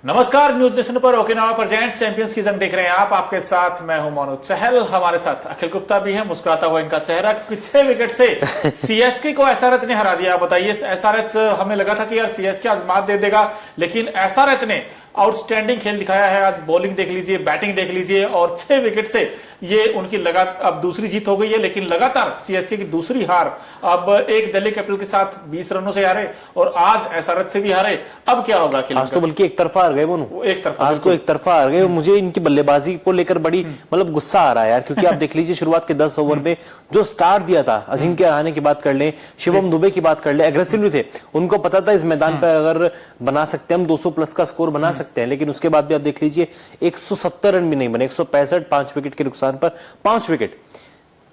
नमस्कार, news nation पर Okinawa presents champions की जंग देख रहे हैं आप। आपके साथ मैं हूं मनोज चहल, हमारे साथ अखिल गुप्ता भी है। मुस्कुराता हुआ इनका चेहरा, क्योंकि 6 विकेट से सीएसके को एसआरएच ने हरा दिया। बताइए, एसआरएच हमें लगा था कि यार सीएसके आज मात दे देगा, लेकिन एसआरएच ने आउटस्टैंडिंग खेल दिखाया है। आज बॉलिंग देख लीजिए, बैटिंग देख लीजिए, और 6 विकेट से ये उनकी अब दूसरी जीत हो गई है। लेकिन लगातार सीएसके की दूसरी हार, अब एक दिल्ली कैपिटल के साथ 20 रनों से हारे और आज एसआरएच से भी हारे। अब क्या होगा? आज तो बल्कि एक तरफा हार गए वो, एक तरफा, आज तो एक तरफा हार गए। मुझे इनकी बल्लेबाजी को लेकर बड़ी मतलब गुस्सा आ रहा है यार, क्योंकि आप देख लीजिए शुरुआत के 10 ओवर में जो स्टार्ट दिया था, अजिंक्य रहाणे की बात कर ले, शिवम दुबे की बात कर ले, एग्रेसिव भी थे। उनको पता था इस मैदान पर अगर बना सकते हैं हम 200 प्लस का स्कोर बना सकते हैं, लेकिन उसके बाद भी आप देख लीजिए 170 रन भी नहीं बने, 165, 5 विकेट के नुकसान पर 5 विकेट।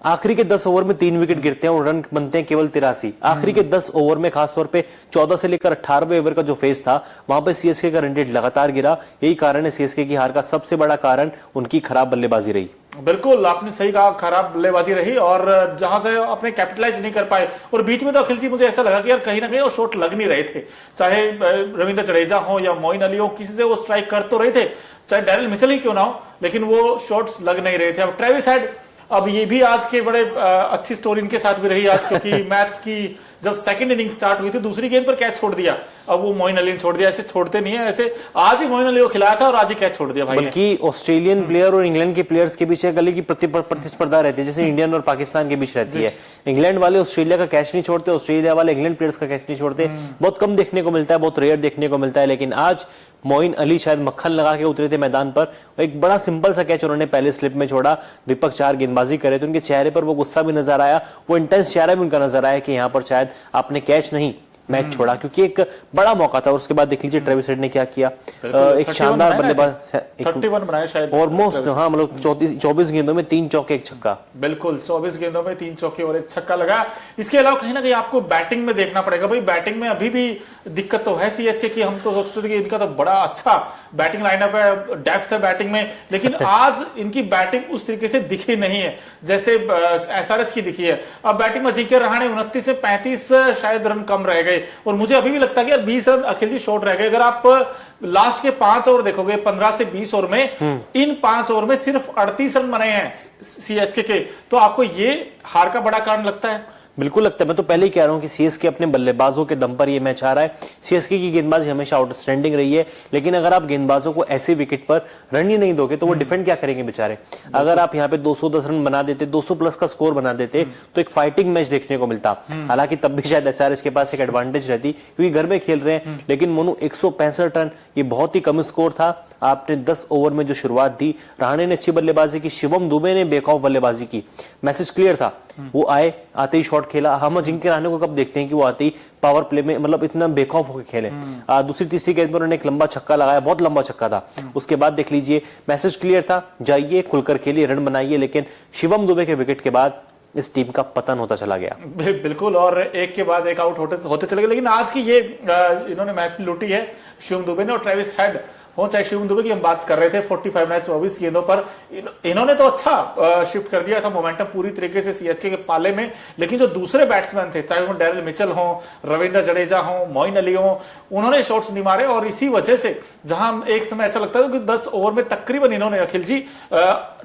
आखिरी के 10 ओवर में 3 विकेट गिरते हैं और रन बनते हैं केवल 83। आखिरी के 10 ओवर में खासतौर पे 14 से लेकर 18वें ओवर का जो फेज था, वहां पे सीएसके का रन रेट लगातार गिरा। यही कारण है सीएसके की हार का सबसे बड़ा कारण उनकी खराब बल्लेबाजी रही। बिल्कुल, आपने सही कहा, खराब बल्लेबाजी रही और जहां से अपने कैपिटलाइज नहीं कर पाए। और बीच में तो अखिल जी मुझे ऐसा लगा कि यार कहीं ना कहीं वो शॉट लग नहीं रहे थे, चाहे रविंद्र जडेजा हो या मोइन अली हो, किसी से वो स्ट्राइक कर तो रहे थे, चाहे डैरिल मिचेल ही क्यों ना हो, लेकिन वो शॉट्स लग नहीं रहे थे। अब ट्रेविस हेड, अब ये भी आज के बड़े अच्छी स्टोरी इनके साथ भी रही आज, क्योंकि मैच की जब सेकंड इनिंग स्टार्ट हुई थी, दूसरी गेंद पर कैच छोड़ दिया। अब वो मोइन अली ने छोड़ दिया, ऐसे छोड़ते नहीं है, ऐसे आज ही मोइन अली को खिलाया था और आज ही कैच छोड़ दिया भाई। बल्कि ऑस्ट्रेलियन प्लेयर और इंग्लैंड के प्लेयर्स के बीच गली की प्रतिस्पर्धा रहती है, जैसे इंडियन और पाकिस्तान के बीच रहती है। इंग्लैंड वाले ऑस्ट्रेलिया का कैच नहीं छोड़ते, ऑस्ट्रेलिया वाले इंग्लैंड प्लेयर्स का कैच नहीं छोड़ते। बहुत कम देखने को मिलता है, बहुत रेयर देखने को मिलता है। लेकिन आज मोइन अली शायद मक्खन लगा के उतरे थे मैदान पर, एक बड़ा सिंपल सा कैच उन्होंने पहले स्लिप में छोड़ा। दीपक चार गेंदबाजी करे तो उनके चेहरे पर वो गुस्सा भी नजर आया, वो इंटेंस चेहरा भी उनका नजर आया कि यहाँ पर शायद आपने कैच नहीं मैच छोड़ा, क्योंकि एक बड़ा मौका था। और उसके बाद देख लीजिए ट्रेविस हेड ने क्या किया, एक शानदार बल्लेबाज, 31 बनाया शायद ऑलमोस्ट, हाँ मतलब 24 गेंदों में 3 चौके 1 छक्का। बिल्कुल, 24 गेंदों में 3 चौके और 1 छक्का लगा। इसके अलावा कहीं ना कहीं आपको बैटिंग में देखना पड़ेगा भाई। बैटिंग में अभी भी दिक्कत तो है सीएसके की। हम तो सोचते थे कि इनका तो बड़ा अच्छा बैटिंग लाइनअप है, डेप्थ है बैटिंग में, लेकिन आज इनकी बैटिंग उस तरीके से दिखी नहीं है जैसे एसआरएच की दिखी है। अब बैटिंग में अजिंक्य रहाणे 29 से 35 शायद रन कम रह गए, और मुझे अभी भी लगता है कि यार 20 रन अखिल जी शॉर्ट रह गए। अगर आप लास्ट के 5 ओवर देखोगे, 15 से 20 ओवर में, इन 5 ओवर में सिर्फ 38 रन बने हैं सीएसके के, तो आपको ये हार का बड़ा कारण लगता है? बिल्कुल लगता है। मैं तो पहले ही कह रहा हूं कि सीएसके अपने बल्लेबाजों के दम पर ये मैच हारा है। सीएसके की गेंदबाजी हमेशा आउटस्टैंडिंग रही है, लेकिन अगर आप गेंदबाजों को ऐसे विकेट पर रन ही नहीं दोगे तो वो डिफेंड क्या करेंगे बेचारे। अगर आप यहाँ पे 210 रन बना देते, 200 प्लस का स्कोर बना देते, तो एक फाइटिंग मैच देखने को मिलता। हालांकि तब भी शायद एसआरएच के पास एक एडवांटेज रहती, क्योंकि घर में खेल रहे हैं। लेकिन मोनू 165 रन, ये बहुत ही कम स्कोर था। आपने 10 ओवर में जो शुरुआत दी, रहाणे ने अच्छी बल्लेबाजी की, शिवम दुबे ने बेखौफ बल्लेबाजी की, मैसेज क्लियर था। वो आते ही शॉट खेला। हम अजिंक्य रहाणे को कब देखते हैं कि वो आते ही पावर प्ले में मतलब इतना बेखौफ होकर खेले। दूसरी तीसरी गेंद पर उन्होंने एक लंबा छक्का लगाया, बहुत लंबा छक्का था। उसके बाद देख लीजिए मैसेज क्लियर था, जाइए खुलकर खेलिए, रन बनाइए। लेकिन शिवम दुबे के विकेट के बाद इस टीम का पतन होता चला गया। बिल्कुल, और एक के बाद एक आउट होते चले गए। लेकिन आज की ये इन्होंने मैच लूटी है शिवम दुबे ने और ट्रेविस हेड हो, चाहे शिवम दुबे की हम बात कर रहे थे, 45 मैच 24 गेंदों पर इन्होंने तो अच्छा शिफ्ट कर दिया था मोमेंटम पूरी तरीके से सीएसके के पाले में। लेकिन जो दूसरे बैट्समैन थे, चाहे वो डैरिल मिचेल हो, रविंद्र जडेजा हो, मोइन अली हो, उन्होंने शॉट्स नहीं मारे। और इसी वजह से जहां एक समय ऐसा लगता था कि 10 ओवर में तकरीबन इन्होंने अखिल जी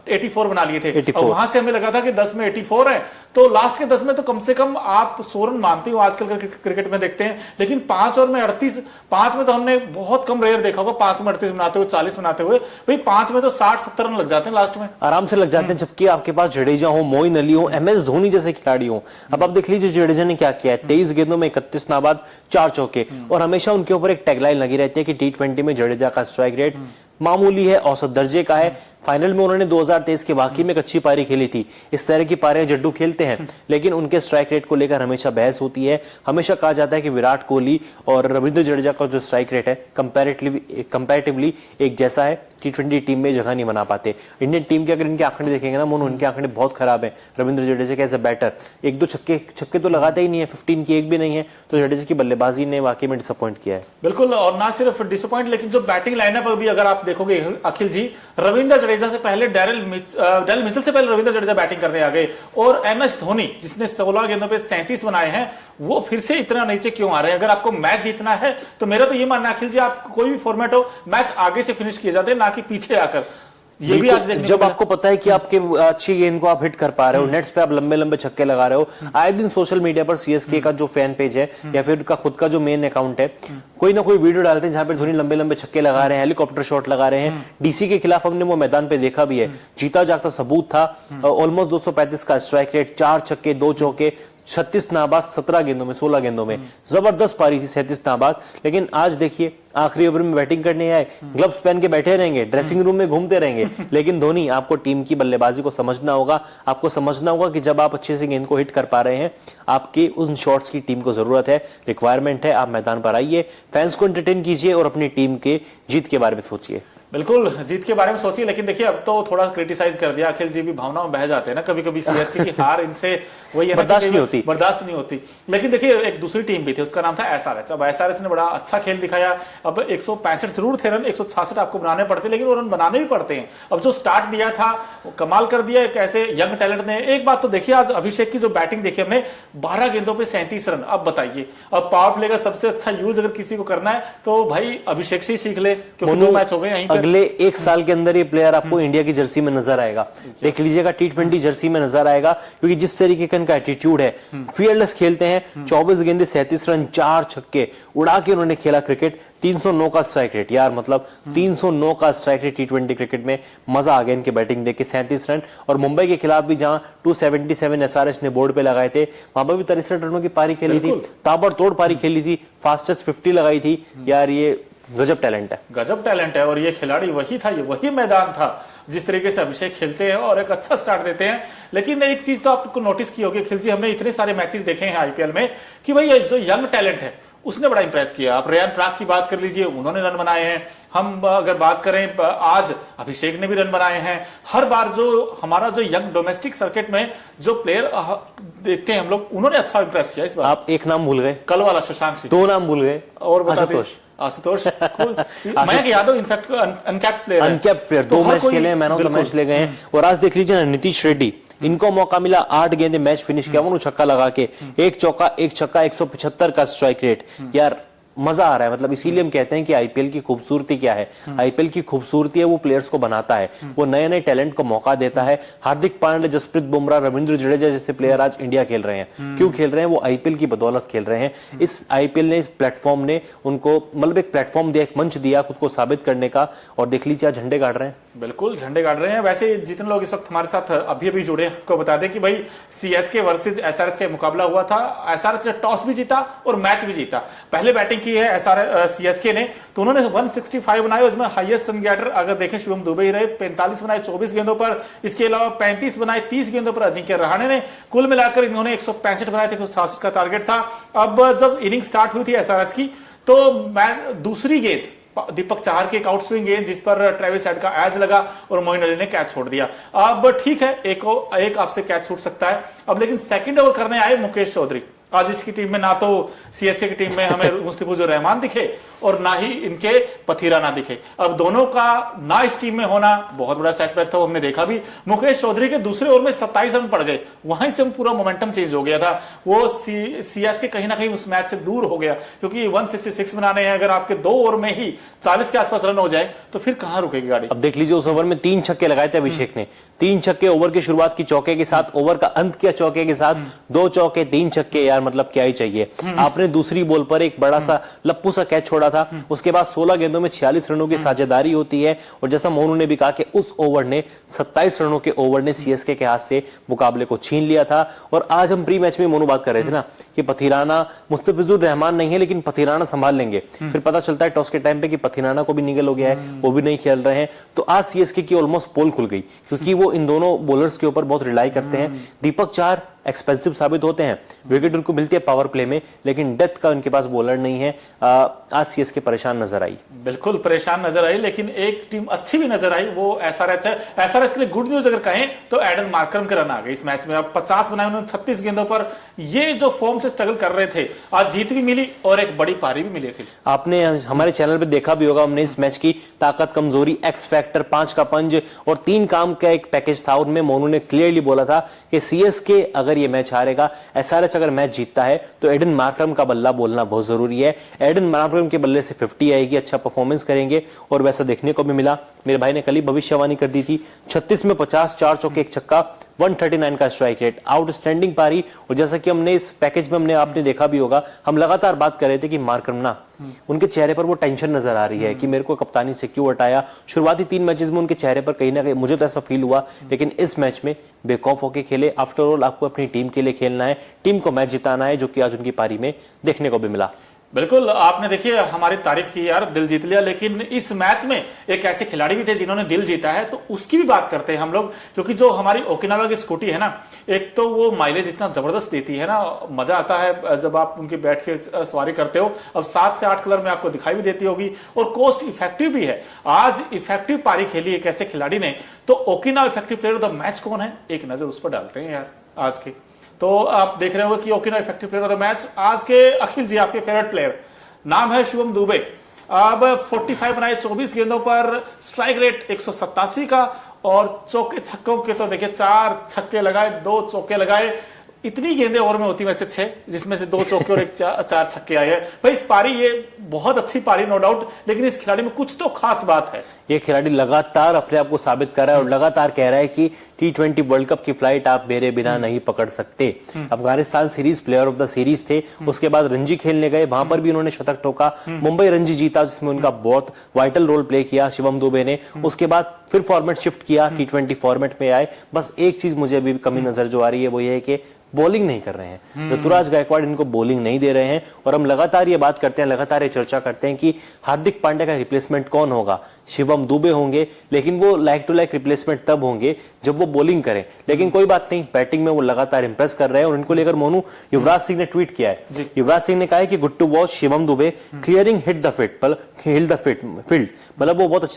84 बना लिए थे, और वहां से हमें लगा था कि 10 में 84 है, तो लास्ट के 10 में तो कम से कम आप 100 रन मानते हो आजकल क्रिकेट में देखते हैं। लेकिन 5 ओवर में 38, 5 में तो हमने बहुत कम रेयर देखा होगा 5 में 38 बनाते हुए, 40 बनाते हुए। भाई 5 में तो 60-70 रन लग जाते हैं लास्ट में, आराम से लग जाते हैं। जबकि आपके पास जडेजा हो, मोइन अली हो, एमएस धोनी जैसे खिलाड़ी हो। अब आप देख लीजिए जडेजा ने क्या किया है, 23 गेंदों में 31 नाबाद, 4 चौके। और हमेशा उनके ऊपर एक टैगलाइन लगी रहती है कि T20 में जडेजा का स्ट्राइक रेट मामूली है, औसत दर्जे का है। फाइनल में उन्होंने 2023 के वाकई में एक अच्छी पारी खेली थी। इस तरह की पारियां जड्डू खेलते हैं, लेकिन उनके स्ट्राइक रेट को लेकर हमेशा बहस होती है। हमेशा कहा जाता है कि विराट कोहली और रविंद्र जडेजा का जो स्ट्राइक रेट है कंपैरेटिवली एक जैसा है। T20 टीम में जगह नहीं बना पाते। इंडियन टीम के अगर इनके आंकड़े देखेंगे ना मोनू, इनके आंकड़े बहुत खराब है। रविंद्र जडेजा के एज अ बैटर 1-2 छक्के तो लगाते ही नहीं है, 15 की एक भी नहीं है। तो जडेजा की बल्लेबाजी ने वाकई में डिसअपॉइंट किया है। बिल्कुल, और ना सिर्फ डिसअपॉइंट, लेकिन जो बैटिंग लाइनअप अभी अगर आप देखोगे अखिल जी, रविंद्र जडेजा से पहले डैरिल मिचेल से पहले रविंद्र जडेजा बैटिंग करने आ गए, और एमएस धोनी जिसने 16 गेंदों पे 37 बनाए हैं, वो फिर से इतना नीचे क्यों आ रहे हैं? अगर आपको मैच जीतना है तो मेरा तो ये मानना है अखिल जी, आप कोई भी फॉर्मेट हो, मैच आगे से फिनिश किए जाते हैं, ना कि पीछे आकर। ये भी आज देखने जब आपको पता है कि आपके अच्छी गेंद को आप हिट कर पा रहे हो, नेट्स पे आप लंबे लंबे छक्के लगा रहे हो, आए दिन सोशल मीडिया पर सीएसके का जो फैन पेज है या फिर उनका खुद का जो मेन अकाउंट है, कोई ना कोई वीडियो डालते हैं जहां पे धोनी लंबे लंबे छक्के लगा रहे हैं, हेलीकॉप्टर शॉट लगा रहे हैं। डीसी के खिलाफ हमने वो मैदान पे देखा भी है, जीता जागता सबूत था। ऑलमोस्ट 235 का स्ट्राइक रेट, 4 छक्के 2 चौके, 36 नाबाद 17 गेंदों में, 16 गेंदों में, जबरदस्त पारी थी 37 नाबाद। लेकिन आज देखिए आखिरी ओवर में बैटिंग करने आए, ग्लव्स पहन के बैठे रहेंगे, ड्रेसिंग रूम में घूमते रहेंगे। लेकिन धोनी, आपको टीम की बल्लेबाजी को समझना होगा, आपको समझना होगा कि जब आप अच्छे से गेंद को हिट कर पा रहे हैं, आपके उन शॉट्स की टीम को जरूरत है, रिक्वायरमेंट है। आप मैदान पर आइए, फैंस को एंटरटेन कीजिए और अपनी टीम के जीत के बारे में सोचिए। बिल्कुल, जीत के बारे में सोचिए। लेकिन देखिए अब तो थोड़ा क्रिटिसाइज कर दिया, अखिल जी भी भावनाओं में बह जाते हैं ना कभी कभी, सीएसके की हार इनसे वही बर्दाश्त नहीं होती। लेकिन देखिए एक दूसरी टीम भी थी, उसका नाम था एसआरएच। अब एसआरएच ने बड़ा अच्छा खेल दिखाया। अब 165 जरूर थे रन, 166 आपको बनाने पड़ते, लेकिन वो रन बनाने भी पड़ते हैं। अब जो स्टार्ट दिया था वो कमाल कर दिया एक ऐसे यंग टैलेंट ने। एक बात तो देखिए, आज अभिषेक की जो बैटिंग देखी हमने, 12 गेंदों पे 37 रन। अब बताइए, अब पावर प्ले का सबसे अच्छा यूज अगर किसी को करना है तो भाई अभिषेक से ही सीख ले, क्योंकि 2 मैच हो गए यहीं पर। अगले 1 साल के अंदर ये प्लेयर आपको इंडिया की जर्सी में नजर आएगा, देख लीजिएगा, T20 जर्सी में नजर आएगा, क्योंकि जिस तरीके का इनका एटीट्यूड है, फियरलेस खेलते हैं। 24 गेंदे 37 रन, 4 छक्के उड़ा के उन्होंने खेला क्रिकेट। 309 का स्ट्राइक रेट, यार मतलब 309 का स्ट्राइक रेट T20 क्रिकेट में। मजा आ गया इनकी बैटिंग देख के। 37 रन। और मुंबई के खिलाफ भी जहां 277 एसआरएच ने बोर्ड पे लगाए थे, वहां पर भी 63 रनों की पारी खेली थी, ताबड़तोड़ पारी खेली थी, फास्टेस्ट 50 लगाई थी। यार ये गजब टैलेंट है, गजब टैलेंट है। और ये खिलाड़ी वही था, ये वही मैदान था जिस तरीके से अभिषेक खेलते हैं और एक अच्छा स्टार्ट देते हैं। लेकिन एक चीज तो आपको नोटिस की होगी खिलजी, हमने इतने सारे मैचेस देखे हैं आईपीएल में कि भाई ये जो यंग टैलेंट है उसने बड़ा इंप्रेस किया। आप रेयान पराग की बात कर लीजिए, उन्होंने रन बनाए हैं। हम अगर बात करें आज अभिषेक ने भी रन बनाए हैं। हर बार जो हमारा जो यंग डोमेस्टिक सर्किट में जो प्लेयर देखते हैं हम लोग, उन्होंने अच्छा इंप्रेस किया इस बार। आप एक नाम भूल गए, कल वाला शशांक सिंह। 2 नाम भूल गए, और बता Ashutosh Mayank Yadav, in fact uncapped player, 2 match खेले, मैन ऑफ द मैच ले गए हैं। और आज देख लीजिए ना, नीतीश रेड्डी, इनको मौका मिला, 8 गेंदे मैच फिनिश किया, वो छक्का लगा के, 1 चौका 1 छक्का, 175 का स्ट्राइक रेट। यार मजा आ रहा है। मतलब इसीलिए हम कहते हैं कि आईपीएल की खूबसूरती क्या है। आईपीएल की खूबसूरती है वो प्लेयर्स को बनाता है, वो नए नए टैलेंट को मौका देता है। हार्दिक पांड्या, जसप्रीत बुमराह, रविंद्र जडेजा जैसे प्लेयर आज इंडिया खेल रहे हैं। क्यों खेल रहे हैं? वो आईपीएल की बदौलत खेल रहे हैं। इस आईपीएल ने, इस प्लेटफॉर्म ने उनको मतलब एक प्लेटफॉर्म दिया, एक मंच दिया खुद को साबित करने का। और देख लीजिए आज झंडे गाड़ रहे हैं। बिल्कुल झंडे गाड़ रहे हैं। वैसे जितने लोग इस वक्त हमारे साथ अभी अभी जुड़े हैं, आपको बता दें कि भाई सीएसके वर्सेस एसआरएच का मुकाबला हुआ था। एसआरएच ने टॉस भी जीता और मैच भी जीता। पहले बैटिंग की है सीएसके ने, तो उन्होंने 165 बनाए, उसमें हाईएस्ट रन गेटर अगर देखें शुभम दुबे ही रहे, 45 बनाए 24 गेंदों पर। इसके अलावा 35 बनाए 30 गेंदों पर अजिंक्य रहाणे ने। कुल मिलाकर इन्होंने 165 बनाए थे, 166 का टारगेट था। अब जब इनिंग स्टार्ट हुई थी एसआरएच की, तो दूसरी गेंद दीपक चाहर की एक आउटस्विंग गेंद जिस पर ट्रेविस हेड का एज लगा और मोइन अली ने कैच छोड़ दिया। अब ठीक है, एक आपसे कैच छूट सकता है। अब लेकिन सेकंड ओवर करने आए मुकेश चौधरी। आज इसकी टीम में ना तो सीएसके की टीम में हमें मुस्तफिजुर रहमान दिखे और ना ही इनके पथीरा ना दिखे। अब दोनों का ना इस टीम में होना बहुत बड़ा सेटबैक था, वो हमने देखा भी। मुकेश चौधरी के दूसरे ओवर में 27 रन पड़ गए, वहीं से पूरा मोमेंटम चेंज हो गया था। वो सीएसके कहीं ना कहीं उस मैच से दूर हो गया, क्योंकि 166 बनाने हैं। अगर आपके 2 ओवर में ही 40 के आसपास रन हो जाए तो फिर कहां रुकेगी गाड़ी। अब देख लीजिए, उस ओवर में 3 छक्के लगाए थे अभिषेक ने। 3 छक्के, ओवर की शुरुआत की चौके के साथ, ओवर का अंत किया चौके के साथ, 2 चौके 3 छक्के। यार मतलब क्या ही चाहिए। आपने दूसरी बॉल पर एक बड़ा सा लप्पू सा कैच छोड़ा था। उसके बाद 16 गेंदों में 46 रनों की साझेदारी होती है। और जैसा मोनू ने भी कहा कि उस ओवर ने, 27 रनों के ओवर ने सीएसके के हाथ से मुकाबले को छीन लिया था। और आज हम प्री मैच में मोनू बात कर रहे थे ना कि पथीराना, मुस्तफिजुर रहमान नहीं है लेकिन पथीराना संभाल लेंगे। फिर पता चलता है टॉस के टाइम पे कि पथीराना को भी निगल हो गया है, वो भी नहीं खेल रहे हैं। तो आज सीएसके की ऑलमोस्ट पोल खुल गई, क्योंकि वो इन दोनों बॉलर्स के ऊपर बहुत रिलाई करते हैं। दीपक चाहर एक्सपेंसिव साबित होते हैं, विकेट उनको मिलती है पावर प्ले में, लेकिन डेथ का उनके पास बॉलर नहीं है। आज सीएसके परेशान नजर आई, बिल्कुल परेशान नजर आई। लेकिन एक टीम अच्छी भी नजर आई, वो एसआरएच है। एसआरएच के लिए गुड न्यूज अगर कहें तो एडन मार्करम के रन आ गए इस मैच में। अब 50 बनाए उन्होंने 36 गेंदों पर। ये जो फॉर्म से स्ट्रगल कर रहे थे, आज जीत भी मिली और एक बड़ी पारी भी मिली। आपने हमारे चैनल पे देखा भी होगा, हमने इस मैच की ताकत, कमजोरी, एक्स फैक्टर, 5 का पंज और 3 काम का एक पैकेज था। उनमें मोनू ने क्लियरली बोला था कि सीएसके अगर लगातार ये मैच हारेगा। एसआरएच अगर मैच जीतता है तो एडन मार्करम का बल्ला बोलना बहुत जरूरी है। एडन मार्करम के बल्ले से 50 आएगी, अच्छा परफॉर्मेंस करेंगे और वैसा देखने को भी मिला। मेरे भाई ने कल ही भविष्यवाणी कर दी थी, 36 में 50, 4 चौके 1 छक्का, 139 का स्ट्राइक रेट, आउटस्टैंडिंग पारी। और जैसा कि हमने इस पैकेज में आपने देखा भी होगा, हम लगातार बात कर रहे थे कि मार्करम ना, उनके चेहरे पर वो टेंशन नजर आ रही है कि मेरे को कप्तानी से क्यों हटाया। शुरुआती 3 मैचेस में उनके चेहरे पर कहीं ना कहीं मुझे तो ऐसा फील हुआ, लेकिन इस मैच में बेखौफ होकर खेले। आफ्टर ऑल आपको अपनी टीम के लिए खेलना है, टीम को मैच जिताना है, जो कि आज उनकी पारी में देखने को भी मिला। बिल्कुल, आपने देखिए हमारी तारीफ की यार, दिल जीत लिया, लेकिन इस मैच में एक ऐसे खिलाड़ी भी थे जिन्होंने दिल जीता है, तो उसकी भी बात करते हैं हम लोग। क्योंकि जो हमारी ओकिनावा की स्कूटी है ना, एक तो वो माइलेज इतना जबरदस्त देती है ना, मजा आता है जब आप उनके बैठ के सवारी करते हो। अब 7 से 8 कलर में आपको दिखाई भी देती होगी और कॉस्ट इफेक्टिव भी है। आज इफेक्टिव पारी खेली एक ऐसे खिलाड़ी ने, तो Okinawa effective player of the match कौन है, एक नजर उस पर डालते हैं यार आज की। तो आप देख रहे होंगे कि Okinawa effective player of the match आज के अखिल जी आपके फेवरेट प्लेयर, नाम है शिवम दुबे। अब 45 बनाए 24 गेंदों पर, स्ट्राइक रेट 187 का, और चौके छक्कों के तो देखिए 4 छक्के लगाए, 2 चौके लगाए। इतनी गेंदें ओवर में होती वैसे 6, जिसमें से 2 चौके और 4 छक्के आए हैं। भाई इस पारी ये बहुत अच्छी पारी नो डाउट, लेकिन इस खिलाड़ी में कुछ तो खास बात है। ये खिलाड़ी लगातार अपने आप को साबित कर रहा है और लगातार कह रहा है कि T20 वर्ल्ड कप की फ्लाइट आप मेरे बिना नहीं पकड़ सकते। Afghanistan series player of the series थे, उसके बाद रणजी खेलने गए, वहां पर भी उन्होंने शतक ठोका। मुंबई रणजी जीता जिसमें उनका बहुत वाइटल रोल प्ले किया शिवम दुबे ने। उसके बाद फिर फॉर्मेट शिफ्ट किया, T20 फॉर्मेट में आए। बस एक चीज मुझे अभी कमी नजर जो आ रही है वो ये है कि बॉलिंग नहीं कर रहे हैं। ऋतुराज गायकवाड़ इनको बॉलिंग नहीं दे रहे हैं और हम लगातार ये बात करते हैं, लगातार ये चर्चा करते हैं कि हार्दिक पांड्या का रिप्लेसमेंट कौन होगा। शिवम दुबे होंगे, लेकिन वो लाइक टू लाइक रिप्लेसमेंट तब होंगे जब वो बॉलिंग करें। लेकिन कोई बात नहीं, बैटिंग में वो लगातार इंप्रेस कर रहे हैं और इनको लेकर मोनू युवराज सिंह ने ट्वीट किया है। युवराज सिंह ने कहा है कि good to watch Shivam Dube clearing hit the field, मतलब वो बहुत अच्छे